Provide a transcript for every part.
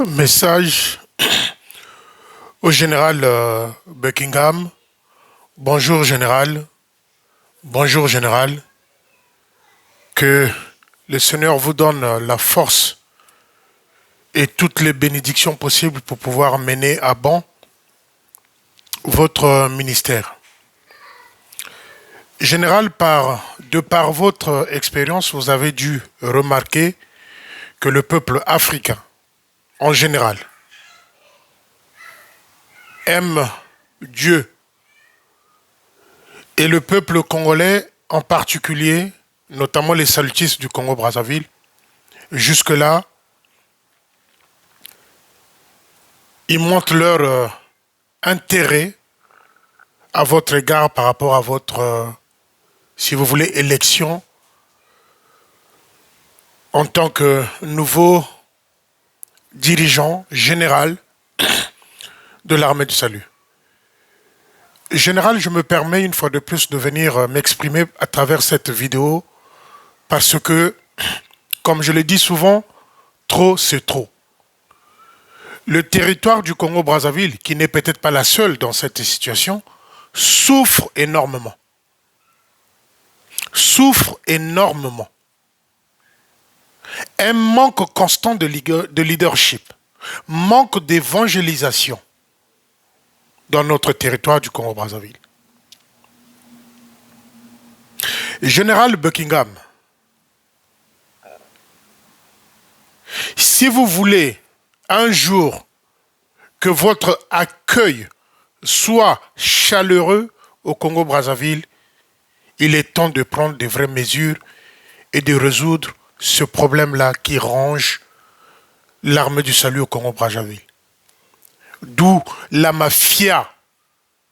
Message au général Buckingham. Bonjour général. Bonjour général. Que le Seigneur vous donne la force et toutes les bénédictions possibles pour pouvoir mener à bon votre ministère. Général, de par votre expérience, vous avez dû remarquer que le peuple africain, en général, aime Dieu et le peuple congolais en particulier, notamment les salutistes du Congo-Brazzaville, jusque-là, ils montrent leur intérêt à votre égard par rapport à votre, si vous voulez, élection en tant que nouveau dirigeant général de l'armée du salut. Général, je me permets une fois de plus de venir m'exprimer à travers cette vidéo parce que, comme je le dis souvent, trop c'est trop. Le territoire du Congo-Brazzaville, qui n'est peut-être pas la seule dans cette situation, souffre énormément. Souffre énormément. Un manque constant de leadership, manque d'évangélisation dans notre territoire du Congo-Brazzaville. Général Buckingham, si vous voulez un jour que votre accueil soit chaleureux au Congo-Brazzaville, il est temps de prendre de vraies mesures et de résoudre ce problème-là qui ronge l'armée du salut au Congo-Brazzaville. D'où la mafia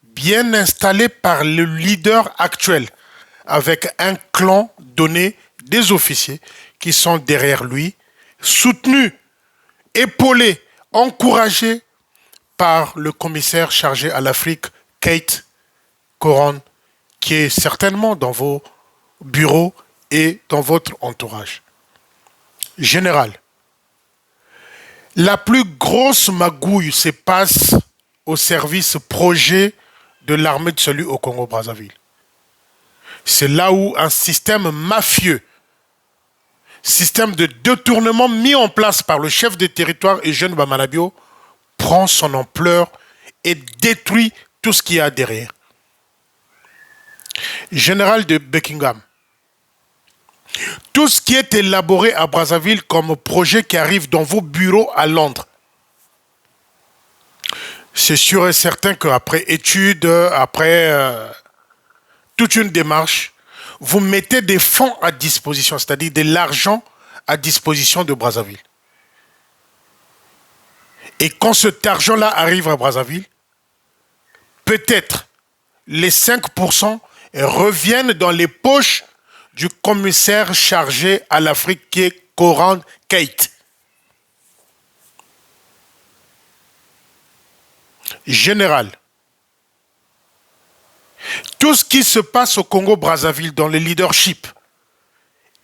bien installée par le leader actuel, avec un clan donné des officiers qui sont derrière lui, soutenus, épaulés, encouragés par le commissaire chargé à l'Afrique, Kate Koron, qui est certainement dans vos bureaux et dans votre entourage. Général, la plus grosse magouille se passe au service projet de l'armée de salut au Congo-Brazzaville. C'est là où un système mafieux, système de détournement mis en place par le chef de territoire Eugène Bamanabio, prend son ampleur et détruit tout ce qu'il y a derrière. Général de Buckingham, tout ce qui est élaboré à Brazzaville comme projet qui arrive dans vos bureaux à Londres, c'est sûr et certain qu'après études, après toute une démarche, vous mettez des fonds à disposition, c'est-à-dire de l'argent à disposition de Brazzaville. Et quand cet argent-là arrive à Brazzaville, peut-être les 5% reviennent dans les poches du commissaire chargé à l'Afrique qui est Koran Kate. Général, tout ce qui se passe au Congo-Brazzaville dans le leadership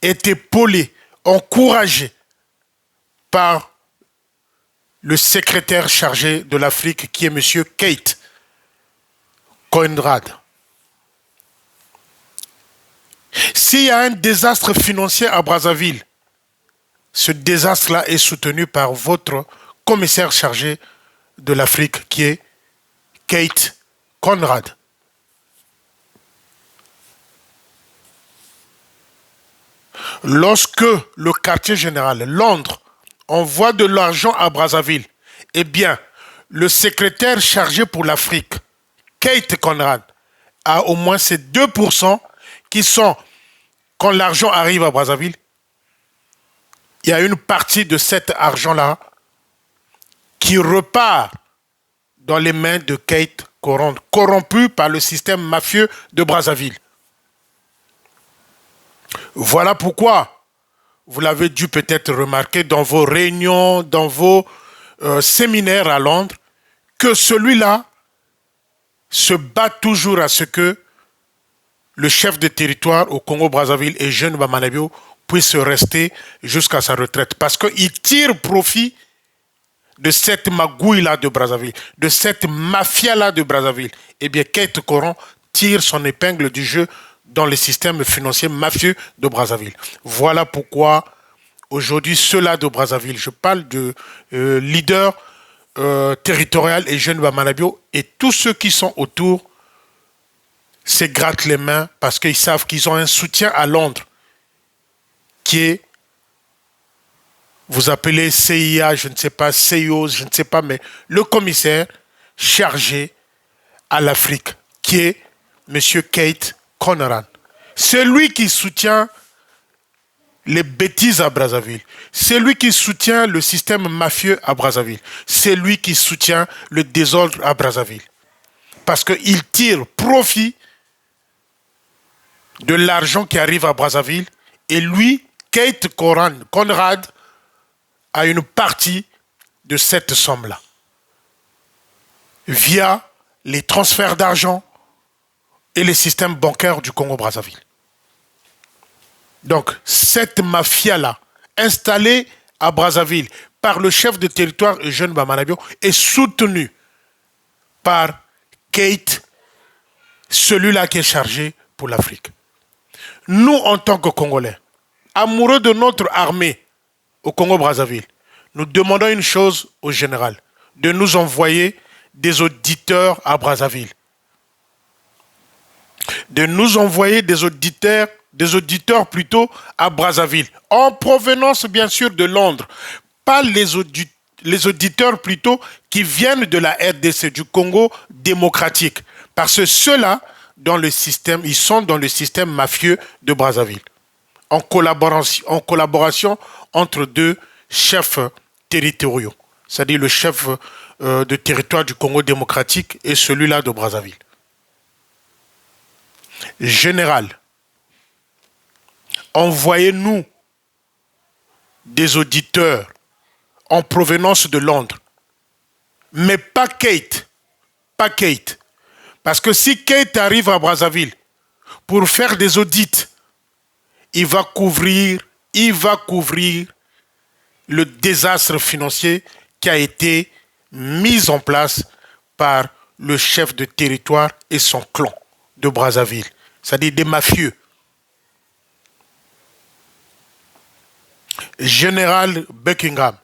est épaulé, encouragé par le secrétaire chargé de l'Afrique qui est M. Kate Conrad. S'il y a un désastre financier à Brazzaville, ce désastre-là est soutenu par votre commissaire chargé de l'Afrique qui est Kate Conrad. Lorsque le quartier général, Londres, envoie de l'argent à Brazzaville, eh bien, le secrétaire chargé pour l'Afrique, Kate Conrad, a au moins ces 2% qui sont, quand l'argent arrive à Brazzaville, il y a une partie de cet argent-là qui repart dans les mains de Kate Koron, corrompu par le système mafieux de Brazzaville. Voilà pourquoi, vous l'avez dû peut-être remarquer dans vos réunions, dans vos séminaires à Londres, que celui-là se bat toujours à ce que le chef de territoire au Congo-Brazzaville et Eugène Bamanabio puisse rester jusqu'à sa retraite. Parce qu'il tire profit de cette magouille-là de Brazzaville, de cette mafia-là de Brazzaville, eh bien, Keïta Koran tire son épingle du jeu dans le système financier mafieux de Brazzaville. Voilà pourquoi, aujourd'hui, ceux-là de Brazzaville, je parle de leaders territorial et Jeune Bamanabio et tous ceux qui sont autour se grattent les mains parce qu'ils savent qu'ils ont un soutien à Londres qui est, vous appelez CIA, je ne sais pas, CIO, je ne sais pas, mais le commissaire chargé à l'Afrique qui est M. Keïta Koran. C'est lui qui soutient les bêtises à Brazzaville. C'est lui qui soutient le système mafieux à Brazzaville. C'est lui qui soutient le désordre à Brazzaville. Parce qu'il tire profit de l'argent qui arrive à Brazzaville. Et lui, Keïta Koran, Conrad, a une partie de cette somme-là. Via les transferts d'argent et les systèmes bancaires du Congo-Brazzaville. Donc, cette mafia-là, installée à Brazzaville par le chef de territoire Eugène Bamanabio, est soutenue par Keïta, celui-là qui est chargé pour l'Afrique. Nous, en tant que Congolais, amoureux de notre armée au Congo-Brazzaville, nous demandons une chose au général, de nous envoyer des auditeurs à Brazzaville. De nous envoyer des auditeurs plutôt à Brazzaville, en provenance bien sûr de Londres, pas les auditeurs plutôt qui viennent de la RDC, du Congo démocratique, parce que ceux-là, ils sont dans le système mafieux de Brazzaville, en collaboration entre deux chefs territoriaux, c'est-à-dire le chef de territoire du Congo démocratique et celui-là de Brazzaville. Général, envoyez-nous des auditeurs en provenance de Londres. Mais pas Keïta. Pas Keïta. Parce que si Keïta arrive à Brazzaville pour faire des audits, il va couvrir le désastre financier qui a été mis en place par le chef de territoire et son clan de Brazzaville, c'est-à-dire des mafieux. Général Buckingham,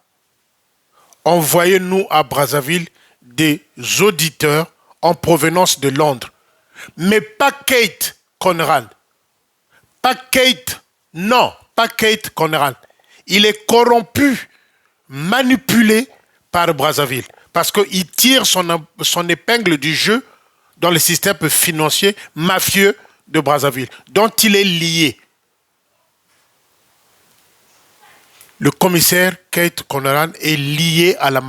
envoyez-nous à Brazzaville des auditeurs en provenance de Londres. Mais pas Keïta Koran. Pas Keïta, non, pas Keïta Koran. Il est corrompu, manipulé par Brazzaville. Parce qu'il tire son épingle du jeu dans le système financier mafieux de Brazzaville, dont il est lié. Le commissaire Keïta Koran est lié à la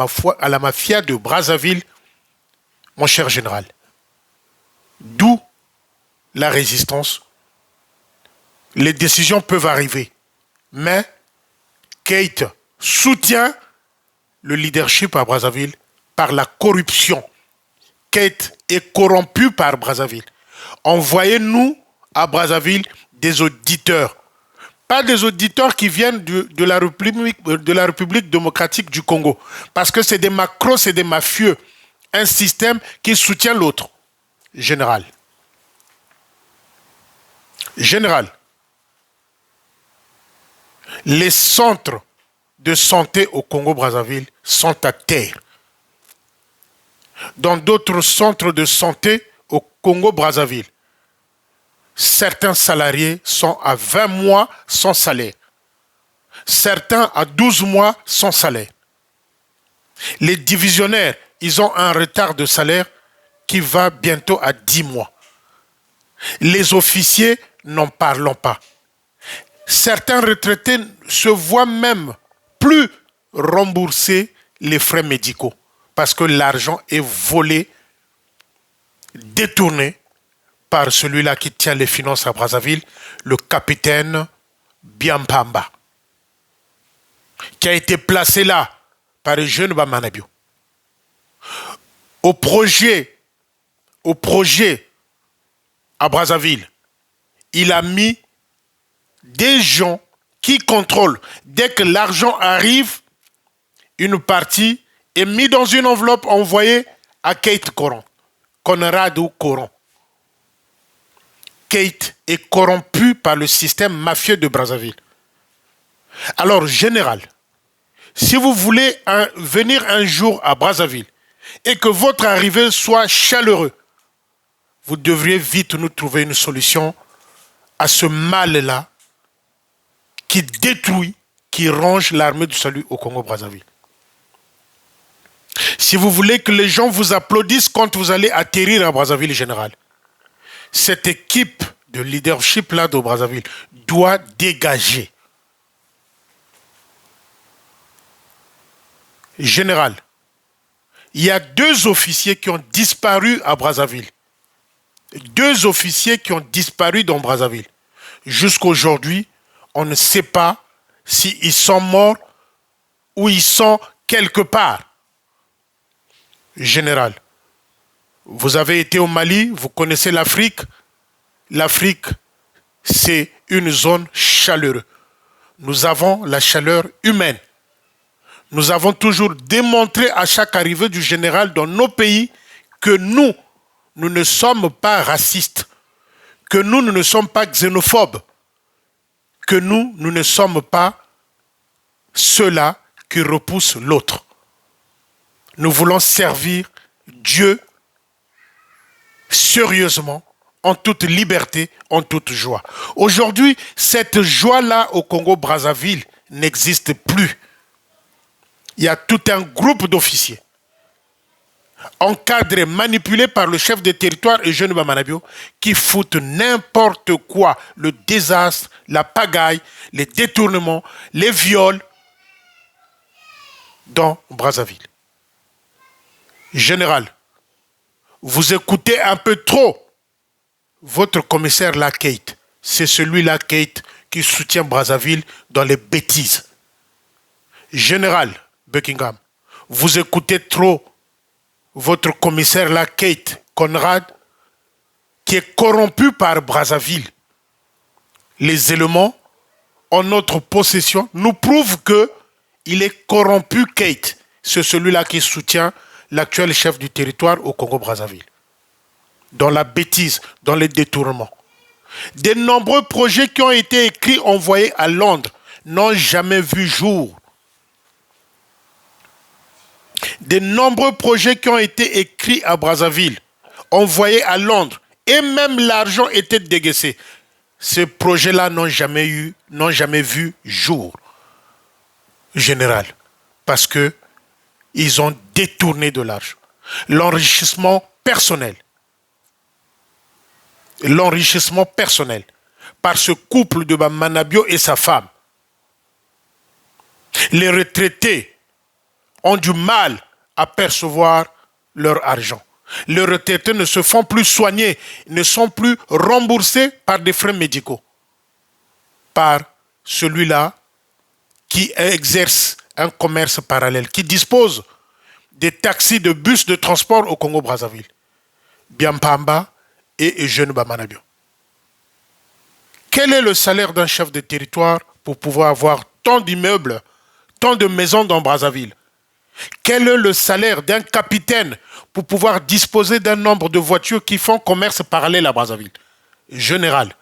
mafia de Brazzaville, mon cher général. D'où la résistance. Les décisions peuvent arriver, mais Keïta soutient le leadership à Brazzaville par la corruption. Keïta est corrompu par Brazzaville. Envoyez-nous à Brazzaville des auditeurs. Pas des auditeurs qui viennent de la République démocratique du Congo. Parce que c'est des macros, c'est des mafieux. Un système qui soutient l'autre. Général. Général. Les centres de santé au Congo-Brazzaville sont à terre. Dans d'autres centres de santé au Congo-Brazzaville, certains salariés sont à 20 mois sans salaire. Certains à 12 mois sans salaire. Les divisionnaires, ils ont un retard de salaire qui va bientôt à 10 mois. Les officiers, n'en parlons pas. Certains retraités se voient même plus rembourser les frais médicaux parce que l'argent est volé, détourné par celui-là qui tient les finances à Brazzaville, le capitaine Biampamba, qui a été placé là par le jeune Bamanabio. Au projet à Brazzaville, il a mis des gens qui contrôlent. Dès que l'argent arrive, une partie et mis dans une enveloppe envoyée à Kate Coron, Conrad ou Coron. Kate est corrompu par le système mafieux de Brazzaville. Alors, général, si vous voulez venir un jour à Brazzaville et que votre arrivée soit chaleureuse, vous devriez vite nous trouver une solution à ce mal-là qui détruit, qui ronge l'armée du salut au Congo-Brazzaville. Si vous voulez que les gens vous applaudissent quand vous allez atterrir à Brazzaville, général, cette équipe de leadership-là de Brazzaville doit dégager. Général, il y a 2 officiers qui ont disparu à Brazzaville. 2 officiers qui ont disparu dans Brazzaville. Jusqu'aujourd'hui, on ne sait pas s'ils sont morts ou ils sont quelque part. Général, vous avez été au Mali, vous connaissez l'Afrique. L'Afrique, c'est une zone chaleureuse. Nous avons la chaleur humaine. Nous avons toujours démontré à chaque arrivée du général dans nos pays que nous ne sommes pas racistes, que nous ne sommes pas xénophobes, que nous ne sommes pas ceux-là qui repoussent l'autre. Nous voulons servir Dieu sérieusement, en toute liberté, en toute joie. Aujourd'hui, cette joie-là au Congo-Brazzaville n'existe plus. Il y a tout un groupe d'officiers encadrés, manipulés par le chef de territoire et Jeune Bamanabio qui foutent n'importe quoi, le désastre, la pagaille, les détournements, les viols dans Brazzaville. Général, vous écoutez un peu trop votre commissaire là, Kate. C'est celui-là, Kate, qui soutient Brazzaville dans les bêtises. Général Buckingham, vous écoutez trop votre commissaire là, Kate Conrad, qui est corrompu par Brazzaville. Les éléments en notre possession nous prouvent qu'il est corrompu, Kate. C'est celui-là qui soutient l'actuel chef du territoire au Congo-Brazzaville. Dans la bêtise, dans les détournements. De nombreux projets qui ont été écrits, envoyés à Londres, n'ont jamais vu jour. De nombreux projets qui ont été écrits à Brazzaville, envoyés à Londres, et même l'argent était déguisé. Ces projets-là n'ont jamais vu jour, général, parce que ils ont détourné de l'argent. L'enrichissement personnel par ce couple de Manabio et sa femme. Les retraités ont du mal à percevoir leur argent. Les retraités ne se font plus soigner, ne sont plus remboursés par des frais médicaux. Par celui-là qui exerce un commerce parallèle, qui dispose des taxis de bus de transport au Congo-Brazzaville. Biampamba et Jeune Bamanabio. Quel est le salaire d'un chef de territoire pour pouvoir avoir tant d'immeubles, tant de maisons dans Brazzaville? Quel est le salaire d'un capitaine pour pouvoir disposer d'un nombre de voitures qui font commerce parallèle à Brazzaville? Général,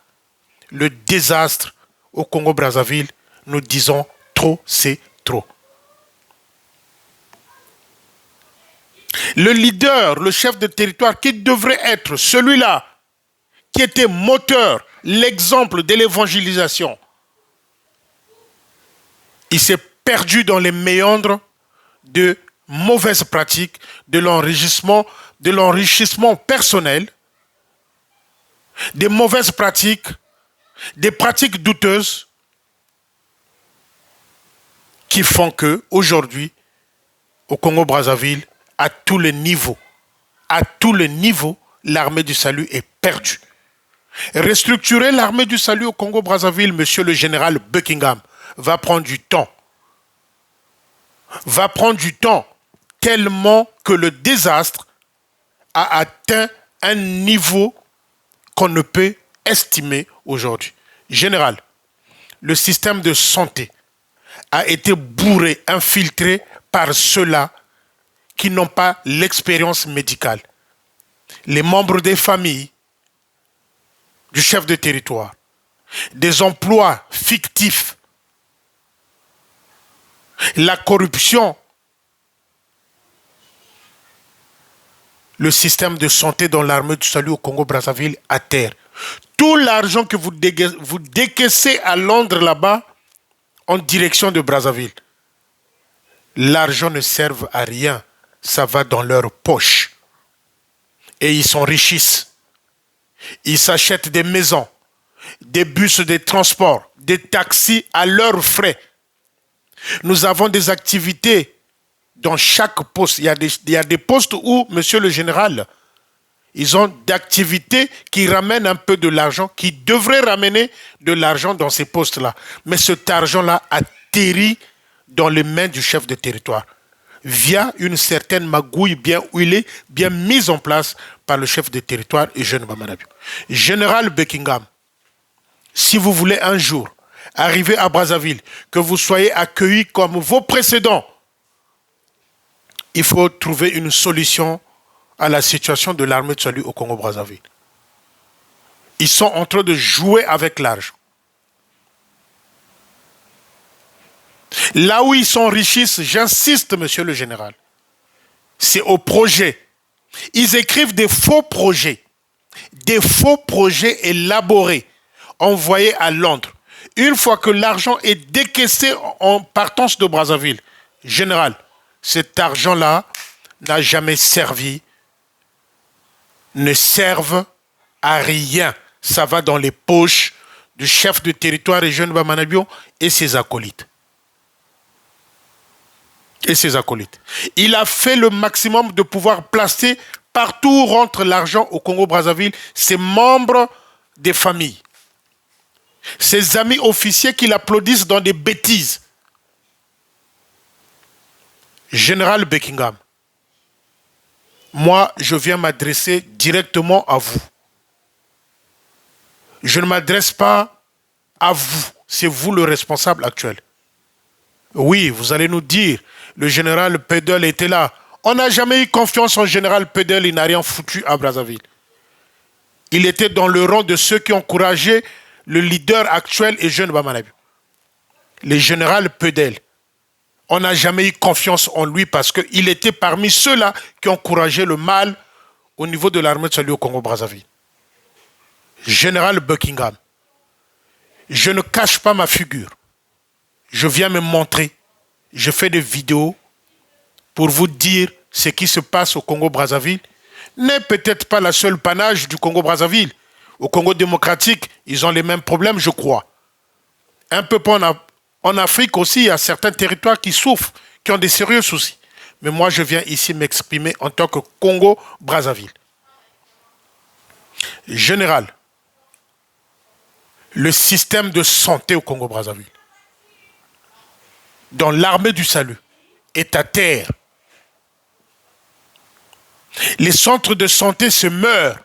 le désastre au Congo-Brazzaville, nous disons trop, c'est trop. Le leader, le chef de territoire qui devrait être celui-là qui était moteur, l'exemple de l'évangélisation, il s'est perdu dans les méandres de mauvaises pratiques, de l'enrichissement personnel, des mauvaises pratiques, des pratiques douteuses qui font que aujourd'hui, au Congo-Brazzaville, à tous les niveaux, l'armée du salut est perdue. Restructurer l'armée du salut au Congo-Brazzaville, monsieur le général Buckingham, va prendre du temps. Tellement que le désastre a atteint un niveau qu'on ne peut estimer aujourd'hui. Général, le système de santé a été bourré, infiltré par ceux-là qui n'ont pas l'expérience médicale. Les membres des familles du chef de territoire, des emplois fictifs, la corruption, le système de santé dans l'armée du salut au Congo-Brazzaville à terre. Tout l'argent que vous décaissez à Londres là-bas en direction de Brazzaville, l'argent ne sert à rien, ça va dans leur poche. Et ils s'enrichissent. Ils s'achètent des maisons, des bus de transport, des taxis à leurs frais. Nous avons des activités dans chaque poste. Il y a des postes où, monsieur le général, ils ont d'activités qui ramènent un peu de l'argent, qui devraient ramener de l'argent dans ces postes-là. Mais cet argent-là atterrit dans les mains du chef de territoire, via une certaine magouille bien huilée, bien mise en place par le chef de territoire et Jeune Bamanabiou. Général Buckingham, si vous voulez un jour arriver à Brazzaville, que vous soyez accueillis comme vos précédents, il faut trouver une solution à la situation de l'armée de salut au Congo-Brazzaville. Ils sont en train de jouer avec l'argent. Là où ils s'enrichissent, j'insiste, monsieur le général, c'est au projet. Ils écrivent des faux projets élaborés, envoyés à Londres. Une fois que l'argent est décaissé en partance de Brazzaville, général, cet argent-là n'a jamais servi, ne serve à rien. Ça va dans les poches du chef de territoire et Jeune Bamanabiou et ses acolytes. Il a fait le maximum de pouvoir placer partout où rentre l'argent au Congo-Brazzaville ses membres des familles, ses amis officiers qui l'applaudissent dans des bêtises. Général Buckingham, moi, je viens m'adresser directement à vous. Je ne m'adresse pas à vous, c'est vous le responsable actuel. Oui, vous allez nous dire, le général Pedel était là. On n'a jamais eu confiance en général Pedel, il n'a rien foutu à Brazzaville. Il était dans le rang de ceux qui encourageaient le leader actuel et Jeune Bamanabiou. Le général Pedel, on n'a jamais eu confiance en lui parce qu'il était parmi ceux-là qui encourageaient le mal au niveau de l'armée de salut au Congo-Brazzaville. Général Buckingham, je ne cache pas ma figure. Je viens me montrer. Je fais des vidéos pour vous dire ce qui se passe au Congo-Brazzaville. N'est peut-être pas la seule panache du Congo-Brazzaville. Au Congo démocratique, ils ont les mêmes problèmes, je crois. Un peu en Afrique aussi, il y a certains territoires qui souffrent, qui ont des sérieux soucis. Mais moi, je viens ici m'exprimer en tant que Congo-Brazzaville. Général, le système de santé au Congo-Brazzaville, dans l'armée du salut, est à terre. Les centres de santé se meurent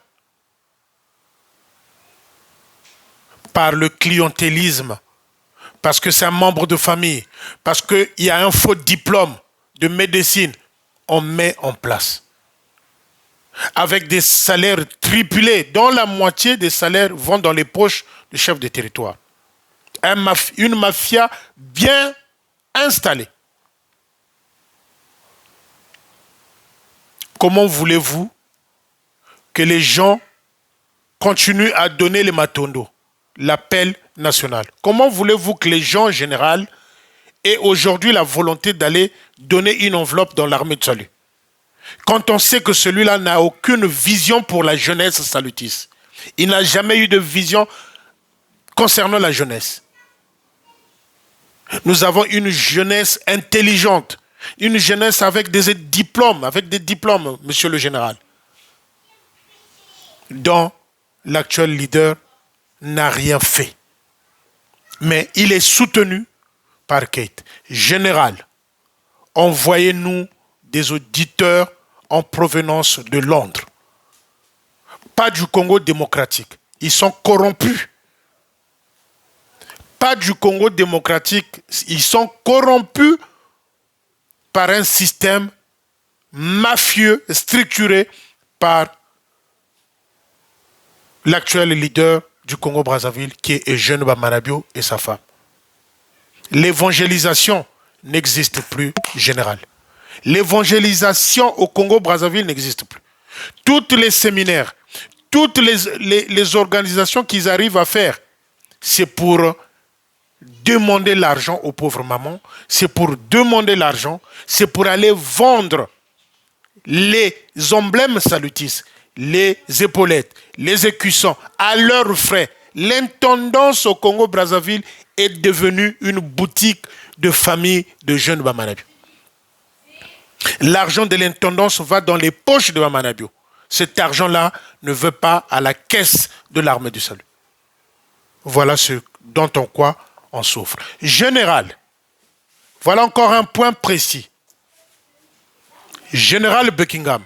par le clientélisme, parce que c'est un membre de famille, parce qu'il y a un faux diplôme de médecine, on met en place. Avec des salaires triplés, dont la moitié des salaires vont dans les poches du chef de territoire. Une mafia bien installée. Comment voulez-vous que les gens continuent à donner les matondo, l'appel national? Comment voulez-vous que les gens en général aient aujourd'hui la volonté d'aller donner une enveloppe dans l'armée de salut? Quand on sait que celui-là n'a aucune vision pour la jeunesse salutiste. Il n'a jamais eu de vision concernant la jeunesse. Nous avons une jeunesse intelligente, une jeunesse avec des diplômes, monsieur le général, dont l'actuel leader n'a rien fait. Mais il est soutenu par Kate. Général, envoyez-nous des auditeurs en provenance de Londres. Pas du Congo démocratique. Ils sont corrompus. Pas du Congo démocratique. Ils sont corrompus par un système mafieux structuré par l'actuel leader du Congo-Brazzaville qui est Eugène Bamanabio et sa femme. L'évangélisation n'existe plus, général. L'évangélisation au Congo-Brazzaville n'existe plus. Tous les séminaires, toutes les organisations qu'ils arrivent à faire, c'est pour demander l'argent aux pauvres mamans, c'est pour demander l'argent, c'est pour aller vendre les emblèmes salutistes, les épaulettes, les écussons à leurs frais. L'intendance au Congo-Brazzaville est devenue une boutique de famille de jeunes Bamanabio. L'argent de l'intendance va dans les poches de Bamanabio. Cet argent-là ne veut pas à la caisse de l'armée du salut. Voilà ce dont on souffre. Général, voilà encore un point précis. Général Buckingham,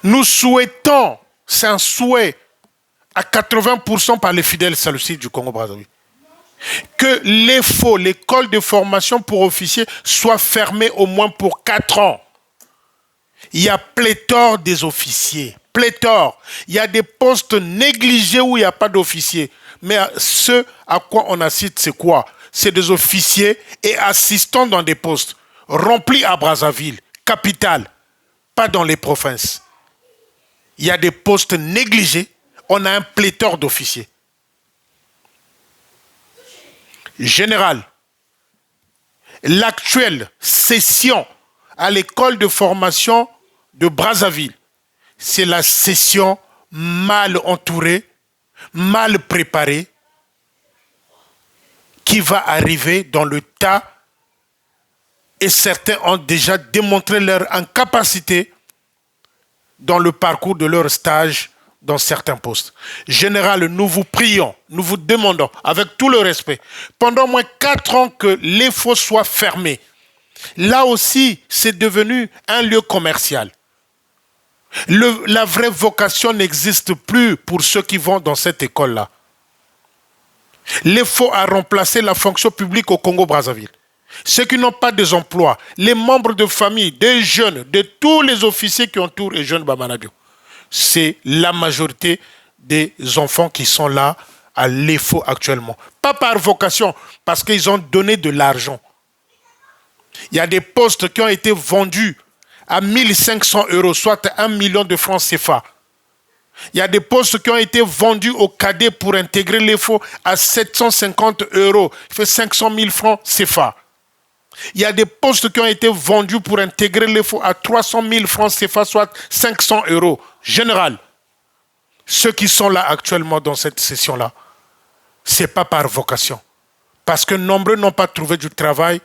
nous souhaitons, c'est un souhait à 80% par les fidèles salutistes du Congo-Brazzaville, que l'EFO, l'école de formation pour officiers, soit fermée au moins pour 4 ans. Il y a pléthore des officiers, pléthore. Il y a des postes négligés où il n'y a pas d'officiers. Mais ce à quoi on assiste, c'est quoi? C'est des officiers et assistants dans des postes remplis à Brazzaville, capitale, pas dans les provinces. Il y a des postes négligés, on a un pléthore d'officiers. Général, l'actuelle session à l'école de formation de Brazzaville, c'est la session mal entourée, mal préparée, qui va arriver dans le tas, et certains ont déjà démontré leur incapacité dans le parcours de leur stage dans certains postes. Général, nous vous prions, nous vous demandons, avec tout le respect, pendant au moins 4 ans que l'EFO soit fermé. Là aussi, c'est devenu un lieu commercial. La vraie vocation n'existe plus pour ceux qui vont dans cette école-là. L'EFO a remplacé la fonction publique au Congo-Brazzaville. Ceux qui n'ont pas des emplois, les membres de famille, des jeunes, de tous les officiers qui entourent les jeunes Bamanabio, c'est la majorité des enfants qui sont là à l'EFO actuellement. Pas par vocation, parce qu'ils ont donné de l'argent. Il y a des postes qui ont été vendus à 1500 €, soit 1 million de francs CFA. Il y a des postes qui ont été vendus au cadet pour intégrer l'EFO à 750 €. Il fait 500 000 francs CFA. Il y a des postes qui ont été vendus pour intégrer l'EFO à 300 000 francs CFA, soit 500 €. Général, ceux qui sont là actuellement dans cette session-là, ce n'est pas par vocation. Parce que nombreux n'ont pas trouvé du travail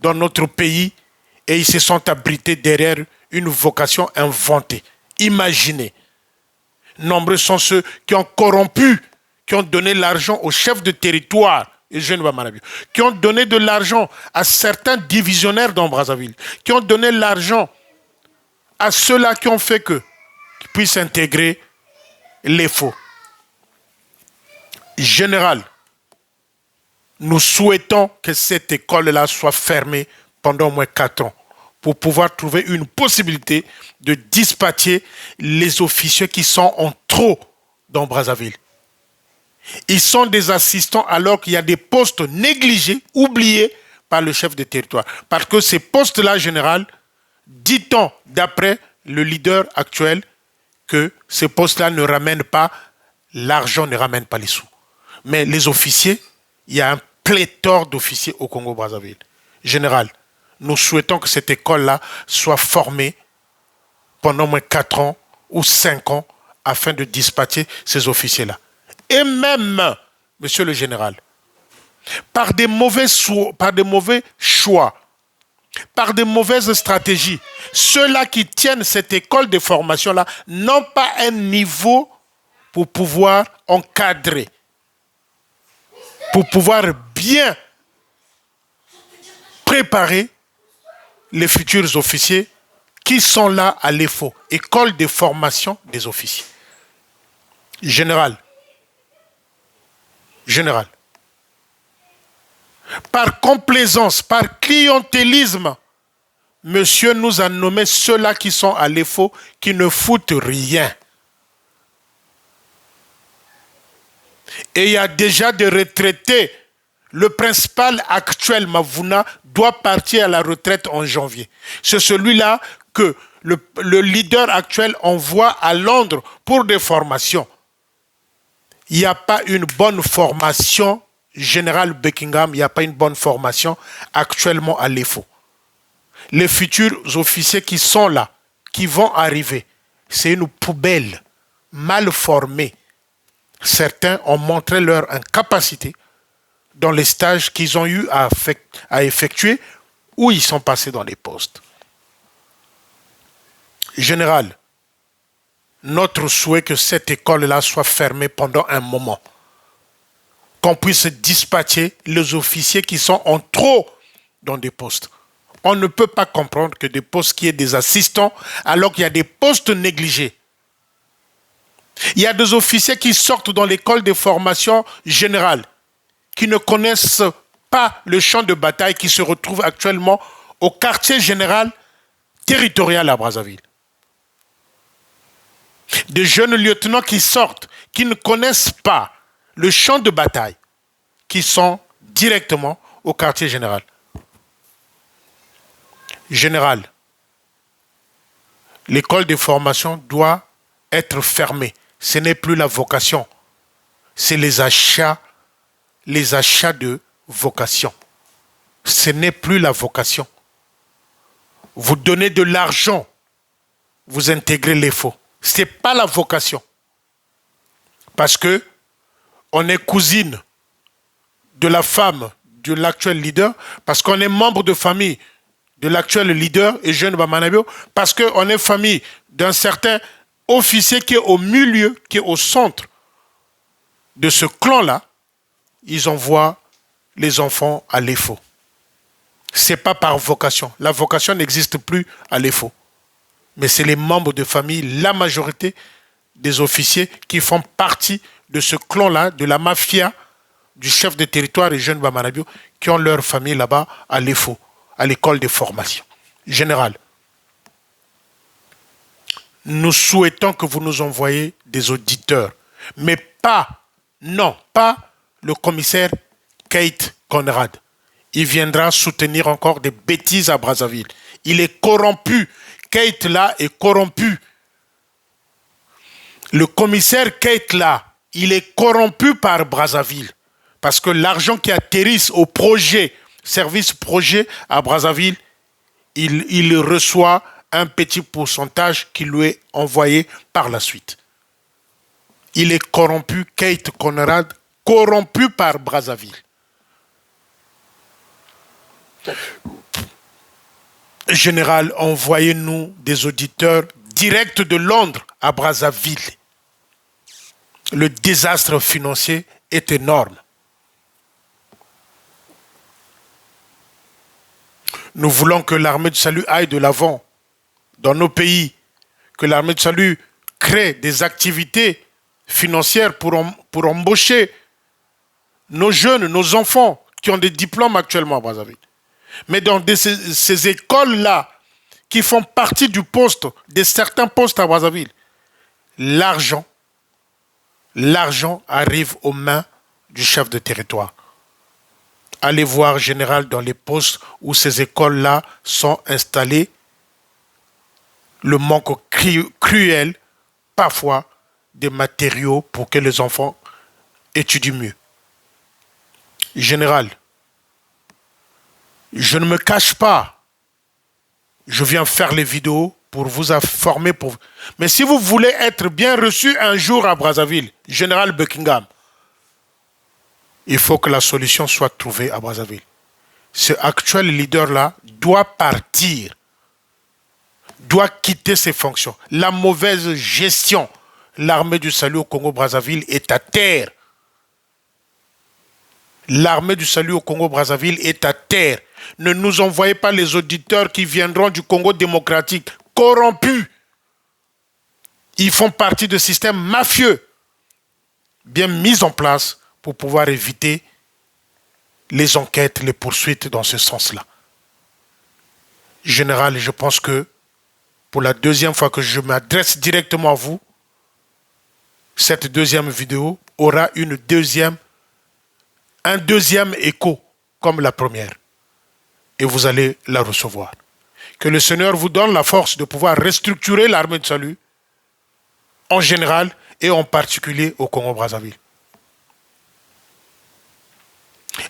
dans notre pays et ils se sont abrités derrière une vocation inventée, imaginée. Nombreux sont ceux qui ont corrompu, qui ont donné l'argent aux chefs de territoire, qui ont donné de l'argent à certains divisionnaires dans Brazzaville, qui ont donné l'argent à ceux-là qui ont fait qu'ils puissent intégrer les faux. Général, nous souhaitons que cette école-là soit fermée pendant au moins 4 ans pour pouvoir trouver une possibilité de dispatcher les officiers qui sont en trop dans Brazzaville. Ils sont des assistants alors qu'il y a des postes négligés, oubliés par le chef de territoire. Parce que ces postes-là, général, dit-on d'après le leader actuel que ces postes-là ne ramènent pas, l'argent ne ramène pas les sous. Mais les officiers, il y a un pléthore d'officiers au Congo-Brazzaville. Général, nous souhaitons que cette école-là soit formée pendant au moins 4 ans ou 5 ans afin de dispatcher ces officiers-là. Et même, monsieur le général, par des mauvais choix, par de mauvaises stratégies, ceux-là qui tiennent cette école de formation-là n'ont pas un niveau pour pouvoir encadrer, pour pouvoir bien préparer les futurs officiers qui sont là à l'EFO, école de formation des officiers. Général, par complaisance, par clientélisme, monsieur nous a nommé ceux-là qui sont à l'EFO, qui ne foutent rien. Et il y a déjà des retraités. Le principal actuel, Mavouna, doit partir à la retraite en janvier. C'est celui-là que le leader actuel envoie à Londres pour des formations. Il n'y a pas une bonne formation, Général Buckingham, il n'y a pas une bonne formation actuellement à l'EFO. Les futurs officiers qui sont là, qui vont arriver, c'est une poubelle mal formée. Certains ont montré leur incapacité dans les stages qu'ils ont eu à effectuer ou ils sont passés dans les postes. Général, notre souhait est que cette école-là soit fermée pendant un moment. Qu'on puisse dispatcher les officiers qui sont en trop dans des postes. On ne peut pas comprendre que des postes qui aient des assistants alors qu'il y a des postes négligés. Il y a des officiers qui sortent dans l'école de formation générale, qui ne connaissent pas le champ de bataille, qui se retrouvent actuellement au quartier général territorial à Brazzaville. Des jeunes lieutenants qui sortent, qui ne connaissent pas le champ de bataille, qui sont directement au quartier général. Général, l'école de formation doit être fermée. Ce n'est plus la vocation, c'est les achats de vocation. Ce n'est plus la vocation. Vous donnez de l'argent, vous intégrez les faux. Ce n'est pas la vocation. Parce que on est cousine de la femme de l'actuel leader, parce qu'on est membre de famille de l'actuel leader et jeune Bamanabio, parce qu'on est famille d'un certain officier qui est au milieu, qui est au centre de ce clan-là, ils envoient les enfants à l'EFO. Ce n'est pas par vocation. La vocation n'existe plus à l'EFO. Mais c'est les membres de famille, la majorité des officiers qui font partie de ce clan-là, de la mafia, du chef de territoire et jeune Bamanabio, qui ont leur famille là-bas à l'EFO, à l'école de formation générale. Nous souhaitons que vous nous envoyiez des auditeurs, mais pas le commissaire Kate Conrad. Il viendra soutenir encore des bêtises à Brazzaville. Il est corrompu. Kate là est corrompu. Le commissaire Kate là, il est corrompu par Brazzaville. Parce que l'argent qui atterrisse au projet, service projet à Brazzaville, il reçoit un petit pourcentage qui lui est envoyé par la suite. Il est corrompu, Kate Conrad, corrompu par Brazzaville. Général, envoyez-nous des auditeurs directs de Londres à Brazzaville. Le désastre financier est énorme. Nous voulons que l'armée du salut aille de l'avant dans nos pays, que l'armée du salut crée des activités financières pour embaucher nos jeunes, nos enfants qui ont des diplômes actuellement à Brazzaville. Mais dans ces écoles-là, qui font partie du poste, de certains postes à Brazzaville, l'argent arrive aux mains du chef de territoire. Allez voir, général, dans les postes où ces écoles-là sont installées, le manque cruel, parfois, des matériaux pour que les enfants étudient mieux. Général, je ne me cache pas. Je viens faire les vidéos pour vous informer. Mais si vous voulez être bien reçu un jour à Brazzaville, Général Buckingham, il faut que la solution soit trouvée à Brazzaville. Ce actuel leader-là doit partir, doit quitter ses fonctions. La mauvaise gestion, l'armée du salut au Congo-Brazzaville est à terre. L'armée du salut au Congo-Brazzaville est à terre. Ne nous envoyez pas les auditeurs qui viendront du Congo démocratique, corrompus. Ils font partie de systèmes mafieux, bien mis en place pour pouvoir éviter les enquêtes, les poursuites dans ce sens-là. Général, je pense que pour la deuxième fois que je m'adresse directement à vous, cette deuxième vidéo aura un deuxième écho comme la première. Et vous allez la recevoir. Que le Seigneur vous donne la force de pouvoir restructurer l'armée de salut en général et en particulier au Congo-Brazzaville.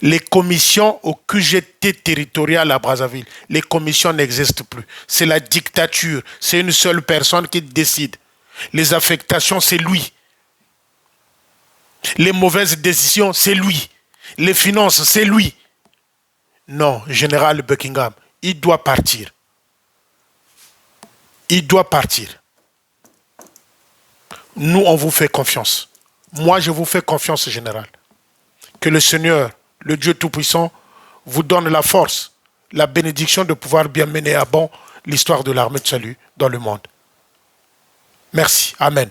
Les commissions au QGT territorial à Brazzaville, les commissions n'existent plus. C'est la dictature. C'est une seule personne qui décide. Les affectations, c'est lui. Les mauvaises décisions, c'est lui. Les finances, c'est lui. Non, général Buckingham, il doit partir. Il doit partir. Nous, on vous fait confiance. Moi, je vous fais confiance, général. Que le Seigneur, le Dieu Tout-Puissant, vous donne la force, la bénédiction de pouvoir bien mener à bon l'histoire de l'armée de salut dans le monde. Merci. Amen.